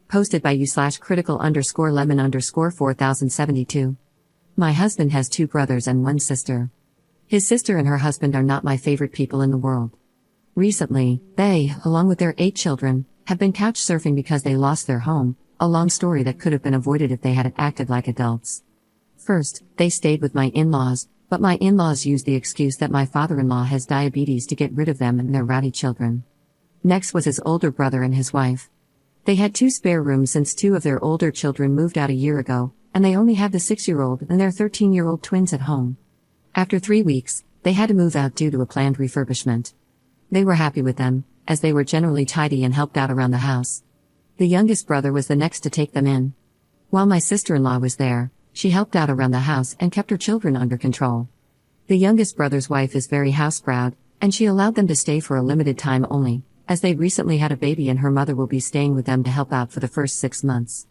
Posted by you/critical_lemon_4072. My husband has 2 brothers and 1 sister. His sister and her husband are not my favorite people in the world. Recently, they, along with their 8 children, have been couch surfing because they lost their home, a long story that could have been avoided if they had acted like adults. First, they stayed with my in-laws, but my in-laws used the excuse that my father-in-law has diabetes to get rid of them and their rowdy children. Next was his older brother and his wife. They had 2 spare rooms since 2 of their older children moved out a year ago, and they only have the 6-year-old and their 13-year-old twins at home. After 3 weeks, they had to move out due to a planned refurbishment. They were happy with them, as they were generally tidy and helped out around the house. The youngest brother was the next to take them in. While my sister-in-law was there, she helped out around the house and kept her children under control. The youngest brother's wife is very house-proud, and she allowed them to stay for a limited time only, as they recently had a baby and her mother will be staying with them to help out for the first 6 months.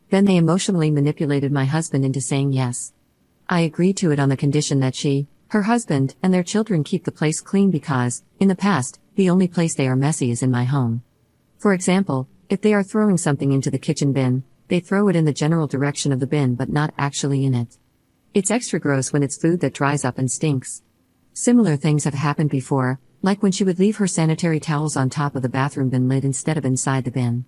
Then they emotionally manipulated my husband into saying yes. I agreed to it on the condition that she, her husband, and their children keep the place clean because, in the past, the only place they are messy is in my home. For example, if they are throwing something into the kitchen bin, they throw it in the general direction of the bin but not actually in it. It's extra gross when it's food that dries up and stinks. Similar things have happened before, like when she would leave her sanitary towels on top of the bathroom bin lid instead of inside the bin.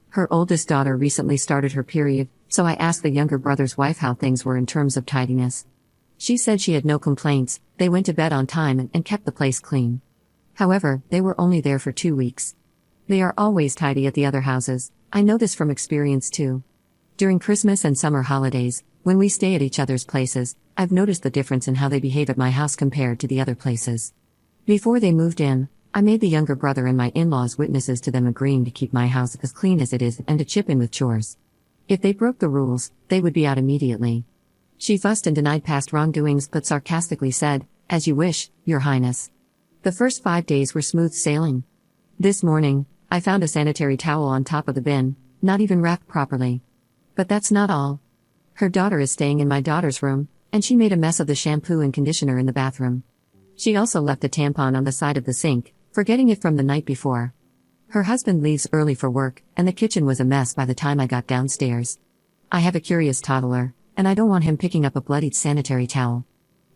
Her oldest daughter recently started her period, so I asked the younger brother's wife how things were in terms of tidiness. She said she had no complaints, they went to bed on time and kept the place clean. However, they were only there for 2 weeks. They are always tidy at the other houses, I know this from experience too. During Christmas and summer holidays, when we stay at each other's places, I've noticed the difference in how they behave at my house compared to the other places. Before they moved in, I made the younger brother and my in-laws witnesses to them agreeing to keep my house as clean as it is and to chip in with chores. If they broke the rules, they would be out immediately. She fussed and denied past wrongdoings but sarcastically said, "As you wish, Your Highness." The first 5 days were smooth sailing. This morning, I found a sanitary towel on top of the bin, not even wrapped properly. But that's not all. Her daughter is staying in my daughter's room, and she made a mess of the shampoo and conditioner in the bathroom. She also left a tampon on the side of the sink, forgetting it from the night before. Her husband leaves early for work, and the kitchen was a mess by the time I got downstairs. I have a curious toddler, and I don't want him picking up a bloodied sanitary towel.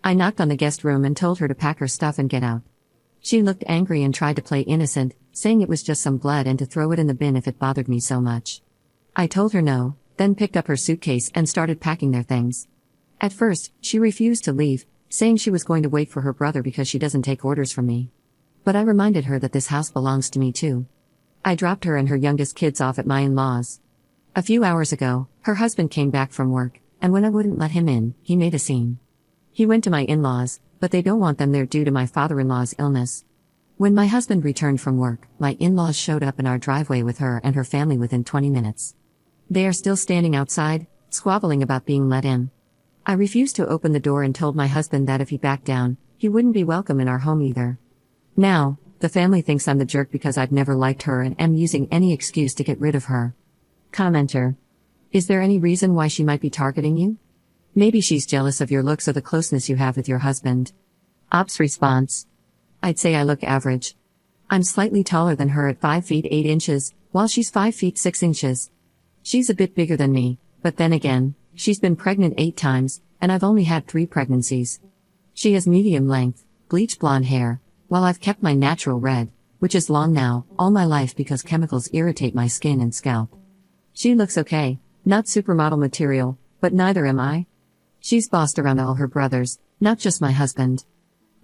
I knocked on the guest room and told her to pack her stuff and get out. She looked angry and tried to play innocent, saying it was just some blood and to throw it in the bin if it bothered me so much. I told her no, then picked up her suitcase and started packing their things. At first, she refused to leave, saying she was going to wait for her brother because she doesn't take orders from me. But I reminded her that this house belongs to me too. I dropped her and her youngest kids off at my in-laws. A few hours ago, her husband came back from work, and when I wouldn't let him in, he made a scene. He went to my in-laws, but they don't want them there due to my father-in-law's illness. When my husband returned from work, my in-laws showed up in our driveway with her and her family within 20 minutes. They are still standing outside, squabbling about being let in. I refused to open the door and told my husband that if he backed down, he wouldn't be welcome in our home either. Now, the family thinks I'm the jerk because I've never liked her and am using any excuse to get rid of her. Commenter. Is there any reason why she might be targeting you? Maybe she's jealous of your looks or the closeness you have with your husband. Ops response. I'd say I look average. I'm slightly taller than her at 5 feet 8 inches, while she's 5 feet 6 inches. She's a bit bigger than me, but then again, she's been pregnant 8 times, and I've only had 3 pregnancies. She has medium length, bleach blonde hair, while I've kept my natural red, which is long now, all my life because chemicals irritate my skin and scalp. She looks okay, not supermodel material, but neither am I. She's bossed around all her brothers, not just my husband.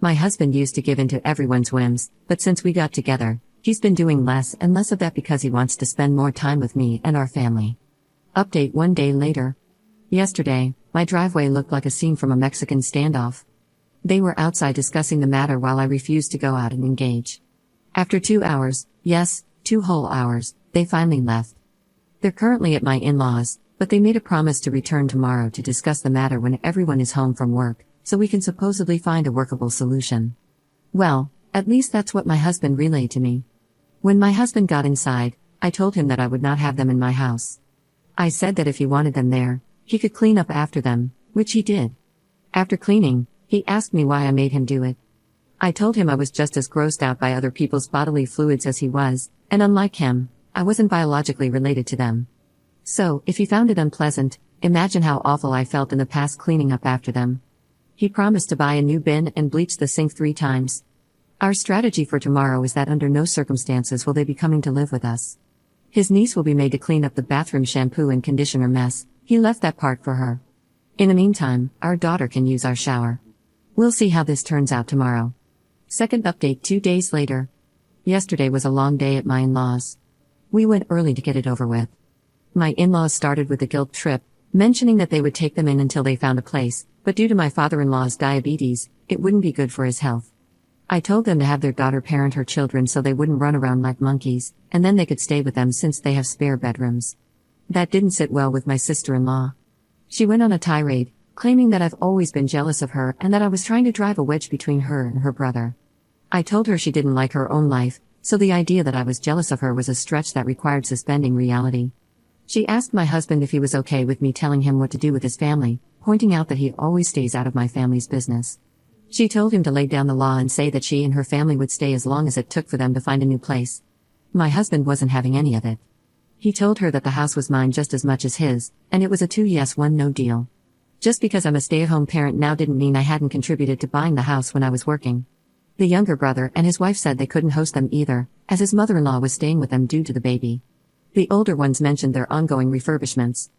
My husband used to give in to everyone's whims, but since we got together, he's been doing less and less of that because he wants to spend more time with me and our family. Update 1 day later. Yesterday, my driveway looked like a scene from a Mexican standoff. They were outside discussing the matter while I refused to go out and engage. After 2 hours, yes, 2 whole hours, they finally left. They're currently at my in-laws, but they made a promise to return tomorrow to discuss the matter when everyone is home from work, so we can supposedly find a workable solution. Well, at least that's what my husband relayed to me. When my husband got inside, I told him that I would not have them in my house. I said that if he wanted them there, he could clean up after them, which he did. After cleaning, he asked me why I made him do it. I told him I was just as grossed out by other people's bodily fluids as he was, and unlike him, I wasn't biologically related to them. So, if he found it unpleasant, imagine how awful I felt in the past cleaning up after them. He promised to buy a new bin and bleach the sink 3 times. Our strategy for tomorrow is that under no circumstances will they be coming to live with us. His niece will be made to clean up the bathroom shampoo and conditioner mess. He left that part for her. In the meantime, our daughter can use our shower. We'll see how this turns out tomorrow. Second update 2 days later. Yesterday was a long day at my in-laws. We went early to get it over with. My in-laws started with a guilt trip, mentioning that they would take them in until they found a place, but due to my father-in-law's diabetes, it wouldn't be good for his health. I told them to have their daughter parent her children so they wouldn't run around like monkeys, and then they could stay with them since they have spare bedrooms. That didn't sit well with my sister-in-law. She went on a tirade, claiming that I've always been jealous of her and that I was trying to drive a wedge between her and her brother. I told her she didn't like her own life, so the idea that I was jealous of her was a stretch that required suspending reality. She asked my husband if he was okay with me telling him what to do with his family, pointing out that he always stays out of my family's business. She told him to lay down the law and say that she and her family would stay as long as it took for them to find a new place. My husband wasn't having any of it. He told her that the house was mine just as much as his, and it was a 2 yes 1 no deal. Just because I'm a stay-at-home parent now didn't mean I hadn't contributed to buying the house when I was working. The younger brother and his wife said they couldn't host them either, as his mother-in-law was staying with them due to the baby. The older ones mentioned their ongoing refurbishments.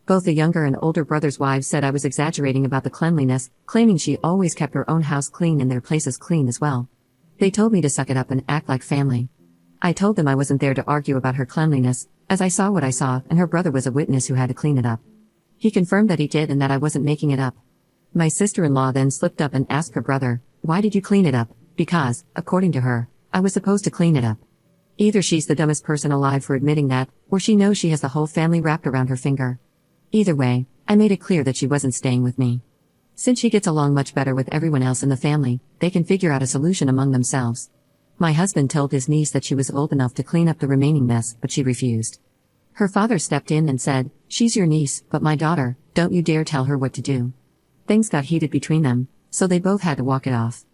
Both the younger and older brothers' wives said I was exaggerating about the cleanliness, claiming she always kept her own house clean and their places clean as well. They told me to suck it up and act like family. I told them I wasn't there to argue about her cleanliness, as I saw what I saw and her brother was a witness who had to clean it up. He confirmed that he did and that I wasn't making it up. My sister-in-law then slipped up and asked her brother, "Why did you clean it up?" Because, according to her, I was supposed to clean it up. Either she's the dumbest person alive for admitting that, or she knows she has the whole family wrapped around her finger. Either way, I made it clear that she wasn't staying with me. Since she gets along much better with everyone else in the family, they can figure out a solution among themselves. My husband told his niece that she was old enough to clean up the remaining mess, but she refused. Her father stepped in and said, "She's your niece, but my daughter, don't you dare tell her what to do." Things got heated between them, so they both had to walk it off.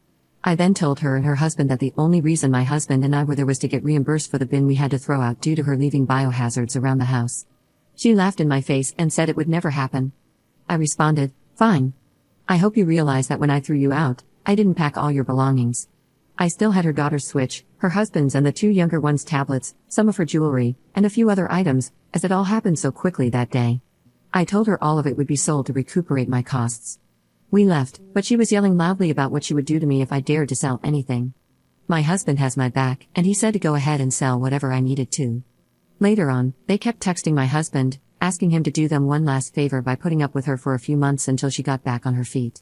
I then told her and her husband that the only reason my husband and I were there was to get reimbursed for the bin we had to throw out due to her leaving biohazards around the house. She laughed in my face and said it would never happen. I responded, "Fine. I hope you realize that when I threw you out, I didn't pack all your belongings." I still had her daughter's Switch, her husband's and the 2 younger ones' tablets, some of her jewelry, and a few other items, as it all happened so quickly that day. I told her all of it would be sold to recuperate my costs. We left, but she was yelling loudly about what she would do to me if I dared to sell anything. My husband has my back, and he said to go ahead and sell whatever I needed to. Later on, they kept texting my husband, asking him to do them one last favor by putting up with her for a few months until she got back on her feet.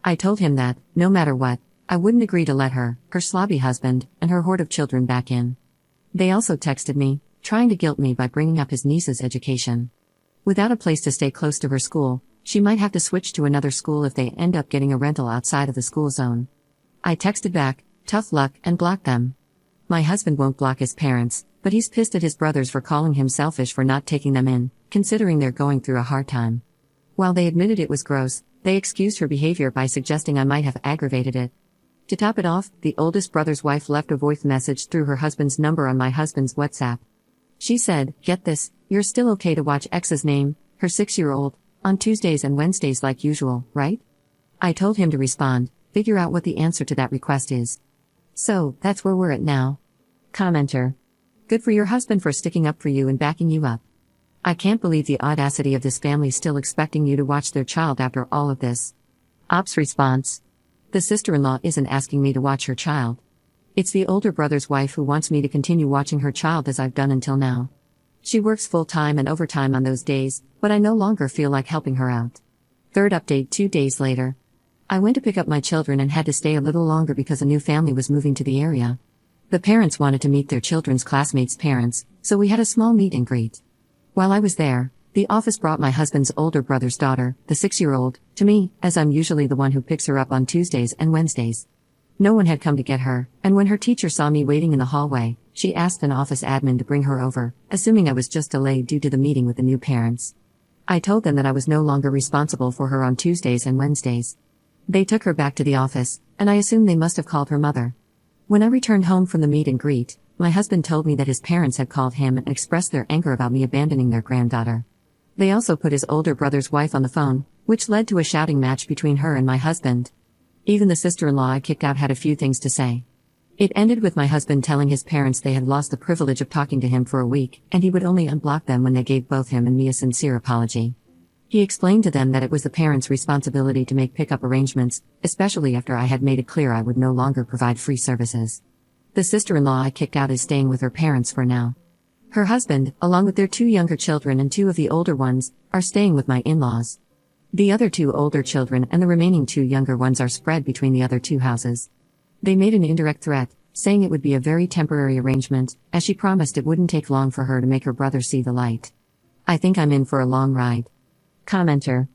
I told him that, no matter what, I wouldn't agree to let her, her slobby husband, and her horde of children back in. They also texted me, trying to guilt me by bringing up his niece's education. Without a place to stay close to her school, she might have to switch to another school if they end up getting a rental outside of the school zone. I texted back, "Tough luck," and blocked them. My husband won't block his parents, but he's pissed at his brothers for calling him selfish for not taking them in, considering they're going through a hard time. While they admitted it was gross, they excused her behavior by suggesting I might have aggravated it. To top it off, the oldest brother's wife left a voice message through her husband's number on my husband's WhatsApp. She said, "Get this, you're still okay to watch X's name, her 6-year-old, on Tuesdays and Wednesdays like usual, right?" I told him to respond, "Figure out what the answer to that request is." So, that's where we're at now. Commenter. Good for your husband for sticking up for you and backing you up. I can't believe the audacity of this family still expecting you to watch their child after all of this. Ops response. The sister-in-law isn't asking me to watch her child. It's the older brother's wife who wants me to continue watching her child as I've done until now. She works full-time and overtime on those days, but I no longer feel like helping her out. Third update 2 days later. I went to pick up my children and had to stay a little longer because a new family was moving to the area. The parents wanted to meet their children's classmates' parents, so we had a small meet and greet. While I was there, the office brought my husband's older brother's daughter, the 6-year-old, to me, as I'm usually the one who picks her up on Tuesdays and Wednesdays. No one had come to get her, and when her teacher saw me waiting in the hallway, she asked an office admin to bring her over, assuming I was just delayed due to the meeting with the new parents. I told them that I was no longer responsible for her on Tuesdays and Wednesdays. They took her back to the office, and I assumed they must have called her mother. When I returned home from the meet and greet, my husband told me that his parents had called him and expressed their anger about me abandoning their granddaughter. They also put his older brother's wife on the phone, which led to a shouting match between her and my husband. Even the sister-in-law I kicked out had a few things to say. It ended with my husband telling his parents they had lost the privilege of talking to him for a week, and he would only unblock them when they gave both him and me a sincere apology. He explained to them that it was the parents' responsibility to make pickup arrangements, especially after I had made it clear I would no longer provide free services. The sister-in-law I kicked out is staying with her parents for now. Her husband, along with their 2 younger children and 2 of the older ones, are staying with my in-laws. The other 2 older children and the remaining 2 younger ones are spread between the other 2 houses. They made an indirect threat, saying it would be a very temporary arrangement, as she promised it wouldn't take long for her to make her brother see the light. I think I'm in for a long ride. Commenter.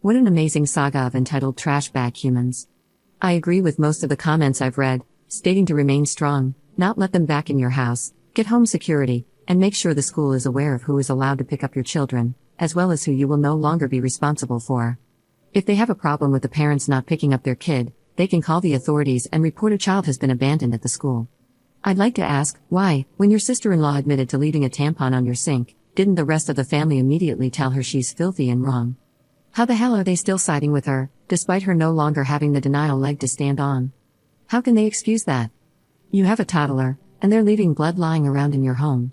What an amazing saga of entitled trash bag humans. I agree with most of the comments I've read, stating to remain strong, not let them back in your house, get home security, and make sure the school is aware of who is allowed to pick up your children, as well as who you will no longer be responsible for. If they have a problem with the parents not picking up their kid, they can call the authorities and report a child has been abandoned at the school. I'd like to ask, why, when your sister-in-law admitted to leaving a tampon on your sink, didn't the rest of the family immediately tell her she's filthy and wrong? How the hell are they still siding with her, despite her no longer having the denial leg to stand on? How can they excuse that? You have a toddler, and they're leaving blood lying around in your home.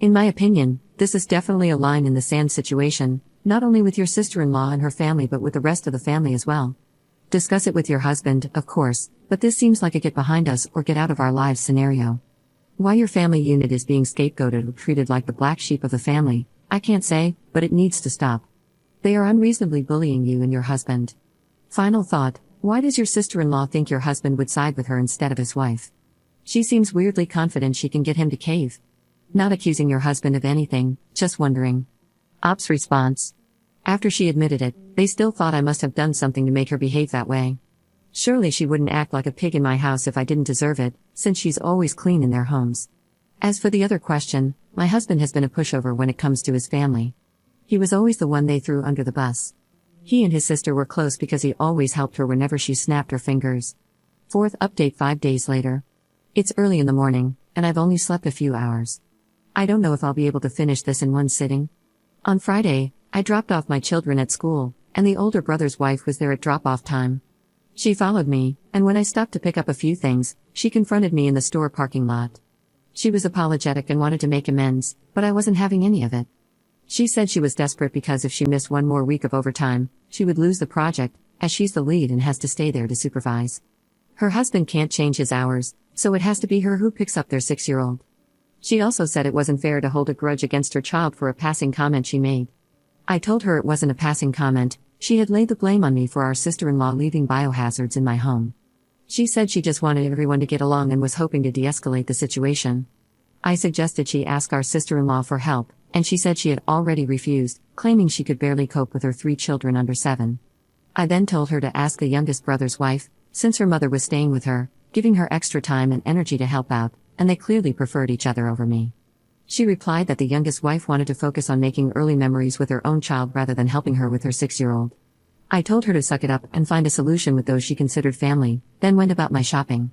In my opinion, this is definitely a line in the sand situation, not only with your sister-in-law and her family but with the rest of the family as well. Discuss it with your husband, of course, but this seems like a get behind us or get out of our lives scenario. Why your family unit is being scapegoated or treated like the black sheep of the family, I can't say, but it needs to stop. They are unreasonably bullying you and your husband. Final thought, why does your sister-in-law think your husband would side with her instead of his wife? She seems weirdly confident she can get him to cave. Not accusing your husband of anything, just wondering. Op's response. After she admitted it, they still thought I must have done something to make her behave that way. Surely she wouldn't act like a pig in my house if I didn't deserve it, since she's always clean in their homes. As for the other question, my husband has been a pushover when it comes to his family. He was always the one they threw under the bus. He and his sister were close because he always helped her whenever she snapped her fingers. 4th update 5 days later. It's early in the morning, and I've only slept a few hours. I don't know if I'll be able to finish this in one sitting. On Friday, I dropped off my children at school, and the older brother's wife was there at drop-off time. She followed me, and when I stopped to pick up a few things, she confronted me in the store parking lot. She was apologetic and wanted to make amends, but I wasn't having any of it. She said she was desperate because if she missed one more week of overtime, she would lose the project, as she's the lead and has to stay there to supervise. Her husband can't change his hours, so it has to be her who picks up their 6-year-old. She also said it wasn't fair to hold a grudge against her child for a passing comment she made. I told her it wasn't a passing comment, she had laid the blame on me for our sister-in-law leaving biohazards in my home. She said she just wanted everyone to get along and was hoping to de-escalate the situation. I suggested she ask our sister-in-law for help, and she said she had already refused, claiming she could barely cope with her 3 children under 7. I then told her to ask the youngest brother's wife, since her mother was staying with her, giving her extra time and energy to help out, and they clearly preferred each other over me. She replied that the youngest wife wanted to focus on making early memories with her own child rather than helping her with her 6-year-old. I told her to suck it up and find a solution with those she considered family, then went about my shopping.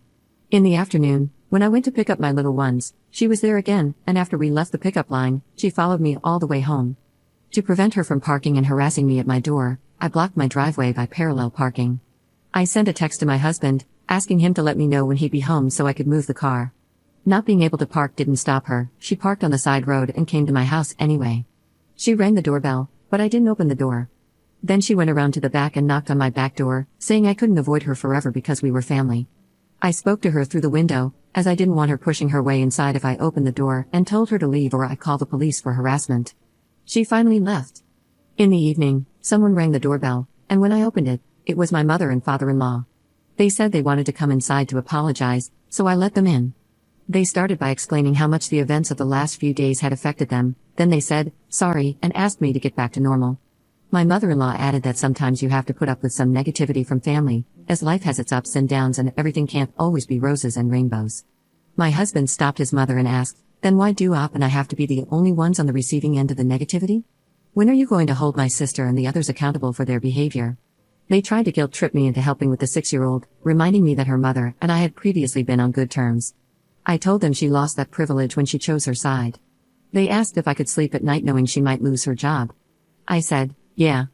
In the afternoon, when I went to pick up my little ones, she was there again, and after we left the pickup line, she followed me all the way home. To prevent her from parking and harassing me at my door, I blocked my driveway by parallel parking. I sent a text to my husband, asking him to let me know when he'd be home so I could move the car. Not being able to park didn't stop her, she parked on the side road and came to my house anyway. She rang the doorbell, but I didn't open the door. Then she went around to the back and knocked on my back door, saying I couldn't avoid her forever because we were family. I spoke to her through the window, as I didn't want her pushing her way inside if I opened the door, and told her to leave or I'd call the police for harassment. She finally left. In the evening, someone rang the doorbell, and when I opened it, it was my mother and father-in-law. They said they wanted to come inside to apologize, so I let them in. They started by explaining how much the events of the last few days had affected them, then they said, sorry, and asked me to get back to normal. My mother-in-law added that sometimes you have to put up with some negativity from family, as life has its ups and downs and everything can't always be roses and rainbows. My husband stopped his mother and asked, then why do Op and I have to be the only ones on the receiving end of the negativity? When are you going to hold my sister and the others accountable for their behavior? They tried to guilt-trip me into helping with the 6-year-old, reminding me that her mother and I had previously been on good terms. I told them she lost that privilege when she chose her side. They asked if I could sleep at night knowing she might lose her job. I said, yeah.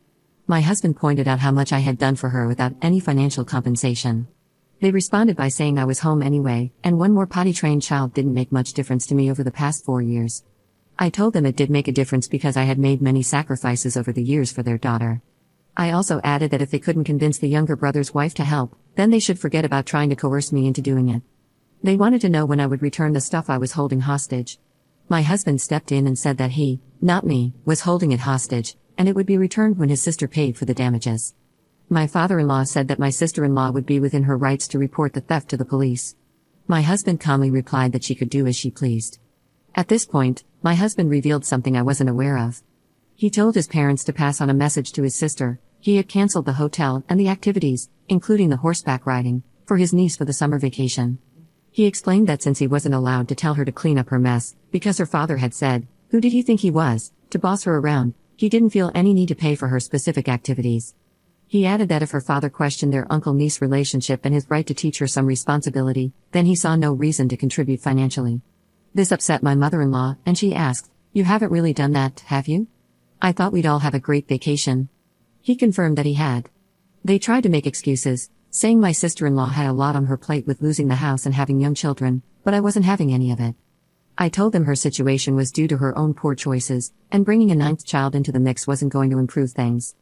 My husband pointed out how much I had done for her without any financial compensation. They responded by saying I was home anyway, and one more potty-trained child didn't make much difference to me over the past 4 years. I told them it did make a difference because I had made many sacrifices over the years for their daughter. I also added that if they couldn't convince the younger brother's wife to help, then they should forget about trying to coerce me into doing it. They wanted to know when I would return the stuff I was holding hostage. My husband stepped in and said that he, not me, was holding it hostage, and it would be returned when his sister paid for the damages. My father-in-law said that my sister-in-law would be within her rights to report the theft to the police. My husband calmly replied that she could do as she pleased. At this point, my husband revealed something I wasn't aware of. He told his parents to pass on a message to his sister. He had canceled the hotel and the activities, including the horseback riding, for his niece for the summer vacation. He explained that since he wasn't allowed to tell her to clean up her mess, because her father had said, who did he think he was, to boss her around, he didn't feel any need to pay for her specific activities. He added that if her father questioned their uncle-niece relationship and his right to teach her some responsibility, then he saw no reason to contribute financially. This upset my mother-in-law, and she asked, "You haven't really done that, have you? I thought we'd all have a great vacation." He confirmed that he had. They tried to make excuses, saying my sister-in-law had a lot on her plate with losing the house and having young children, but I wasn't having any of it. I told them her situation was due to her own poor choices, and bringing a 9th child into the mix wasn't going to improve things.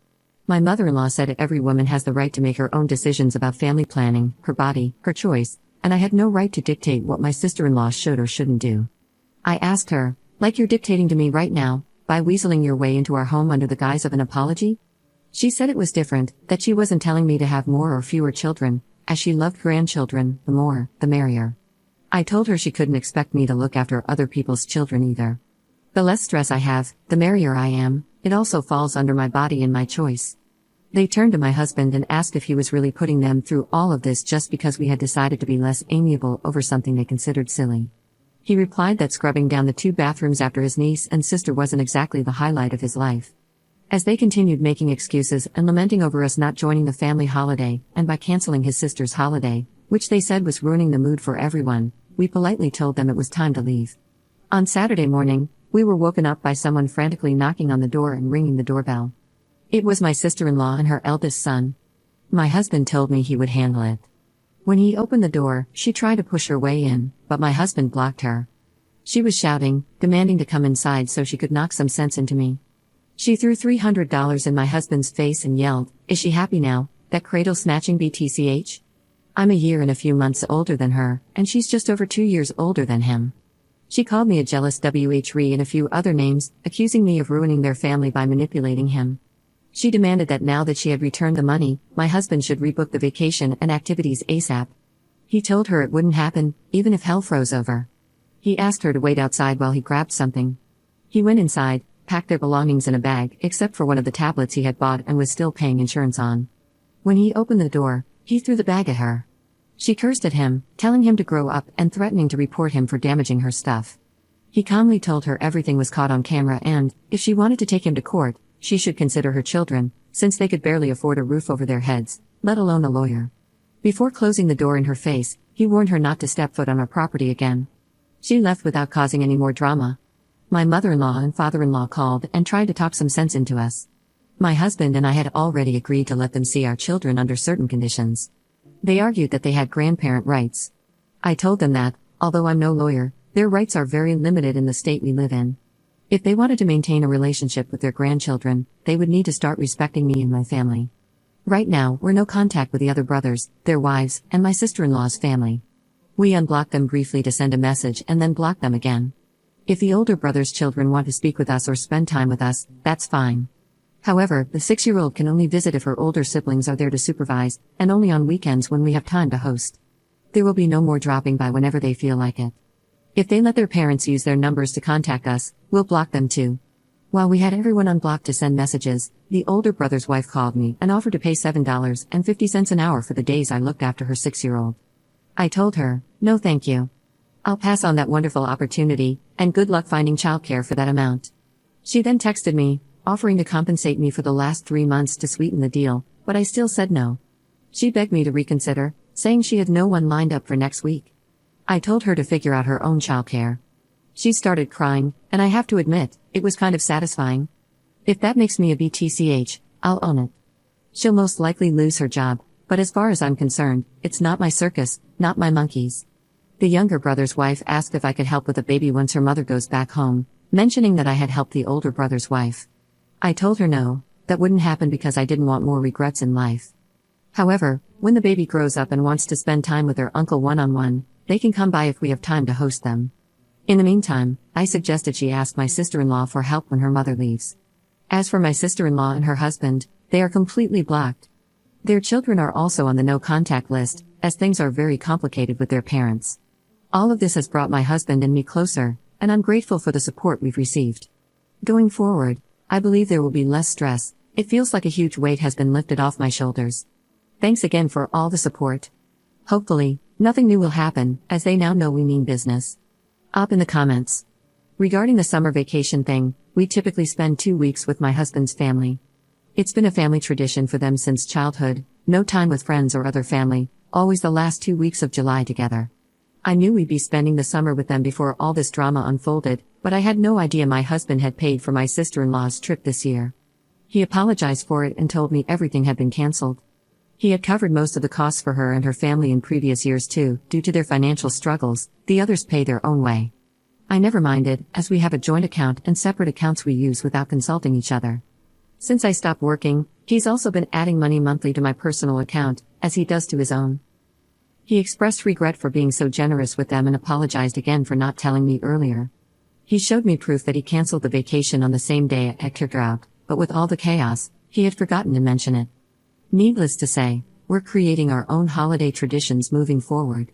My mother-in-law said every woman has the right to make her own decisions about family planning, her body, her choice, and I had no right to dictate what my sister-in-law should or shouldn't do. I asked her, like you're dictating to me right now, by weaseling your way into our home under the guise of an apology? She said it was different, that she wasn't telling me to have more or fewer children, as she loved grandchildren, the more, the merrier. I told her she couldn't expect me to look after other people's children either. The less stress I have, the merrier I am, it also falls under my body and my choice. They turned to my husband and asked if he was really putting them through all of this just because we had decided to be less amiable over something they considered silly. He replied that scrubbing down the 2 bathrooms after his niece and sister wasn't exactly the highlight of his life. As they continued making excuses and lamenting over us not joining the family holiday, and by canceling his sister's holiday, which they said was ruining the mood for everyone, we politely told them it was time to leave. On Saturday morning, we were woken up by someone frantically knocking on the door and ringing the doorbell. It was my sister-in-law and her eldest son. My husband told me he would handle it. When he opened the door, she tried to push her way in, but my husband blocked her. She was shouting, demanding to come inside so she could knock some sense into me. She threw $300 in my husband's face and yelled, "Is she happy now, that cradle-snatching BTCH? I'm a year and a few months older than her, and she's just over 2 years older than him." She called me a jealous WHRE and a few other names, accusing me of ruining their family by manipulating him. She demanded that now that she had returned the money, my husband should rebook the vacation and activities ASAP. He told her it wouldn't happen, even if hell froze over. He asked her to wait outside while he grabbed something. He went inside, packed their belongings in a bag, except for one of the tablets he had bought and was still paying insurance on. When he opened the door, he threw the bag at her. She cursed at him, telling him to grow up and threatening to report him for damaging her stuff. He calmly told her everything was caught on camera and, if she wanted to take him to court, she should consider her children, since they could barely afford a roof over their heads, let alone a lawyer. Before closing the door in her face, he warned her not to step foot on our property again. She left without causing any more drama. My mother-in-law and father-in-law called and tried to talk some sense into us. My husband and I had already agreed to let them see our children under certain conditions. They argued that they had grandparent rights. I told them that, although I'm no lawyer, their rights are very limited in the state we live in. If they wanted to maintain a relationship with their grandchildren, they would need to start respecting me and my family. Right now, we're no contact with the other brothers, their wives, and my sister-in-law's family. We unblocked them briefly to send a message and then blocked them again. If the older brother's children want to speak with us or spend time with us, that's fine. However, the 6-year-old can only visit if her older siblings are there to supervise, and only on weekends when we have time to host. There will be no more dropping by whenever they feel like it. If they let their parents use their numbers to contact us, we'll block them too. While we had everyone unblocked to send messages, the older brother's wife called me and offered to pay $7.50 an hour for the days I looked after her 6-year-old. I told her, no thank you. I'll pass on that wonderful opportunity, and good luck finding childcare for that amount. She then texted me, offering to compensate me for the last 3 months to sweeten the deal, but I still said no. She begged me to reconsider, saying she had no one lined up for next week. I told her to figure out her own childcare. She started crying, and I have to admit, it was kind of satisfying. If that makes me a BTCH, I'll own it. She'll most likely lose her job, but as far as I'm concerned, it's not my circus, not my monkeys. The younger brother's wife asked if I could help with a baby once her mother goes back home, mentioning that I had helped the older brother's wife. I told her no, that wouldn't happen because I didn't want more regrets in life. However, when the baby grows up and wants to spend time with their uncle one-on-one, they can come by if we have time to host them. In the meantime, I suggested she ask my sister-in-law for help when her mother leaves. As for my sister-in-law and her husband, they are completely blocked. Their children are also on the no-contact list, as things are very complicated with their parents. All of this has brought my husband and me closer, and I'm grateful for the support we've received. Going forward, I believe there will be less stress. It feels like a huge weight has been lifted off my shoulders. Thanks again for all the support. Hopefully, nothing new will happen, as they now know we mean business. Up in the comments. Regarding the summer vacation thing, we typically spend 2 weeks with my husband's family. It's been a family tradition for them since childhood, no time with friends or other family, always the last 2 weeks of July together. I knew we'd be spending the summer with them before all this drama unfolded, but I had no idea my husband had paid for my sister-in-law's trip this year. He apologized for it and told me everything had been canceled. He had covered most of the costs for her and her family in previous years too, due to their financial struggles. The others pay their own way. I never minded, as we have a joint account and separate accounts we use without consulting each other. Since I stopped working, he's also been adding money monthly to my personal account, as he does to his own. He expressed regret for being so generous with them and apologized again for not telling me earlier. He showed me proof that he canceled the vacation on the same day I kicked her out, but with all the chaos, he had forgotten to mention it. Needless to say, we're creating our own holiday traditions moving forward.